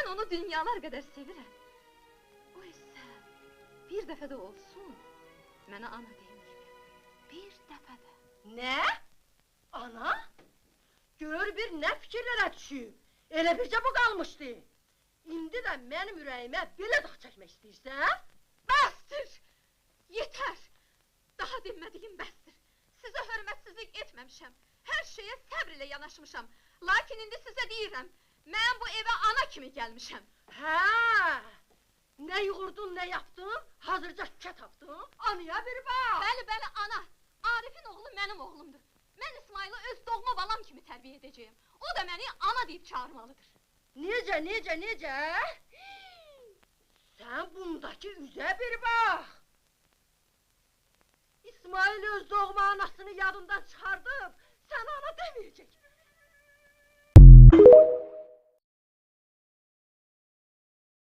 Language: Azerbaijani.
Mən onu dünyalar qədər sevirəm. O isə bir dəfə də olsun mənə ana demir. Bir dəfə də. Nə? Ana? Gör bir nə fikirlərə düşüb. Elə bircə bu qalmışdı. İndi də mənim ürəyimə belə dağ çəkmək istəyirsən? Bəsdir! Yetər! Daha dinmədiyim bəsdir. Sizə hörmətsizlik etməmişəm. Hər şeyə səbr ilə yanaşmışam. Lakin indi sizə deyirəm, mən bu evə ana kimi gəlmişəm. Hə! Nə yuğurdun, nə yapdın? Hazırca şükə tapdın? Anaya bir bax! Bəli, bəli, ana! Arifin oğlu mənim oğlumdur. Mən İsmail'i öz doğma balam kimi tərbiyə edəcəyim. O da məni ana deyib çağırmalıdır. Necə? Sən bundakı üzə bir bax! İsmail öz doğma anasını yadından çıxardıb, sən ana deməyəcək.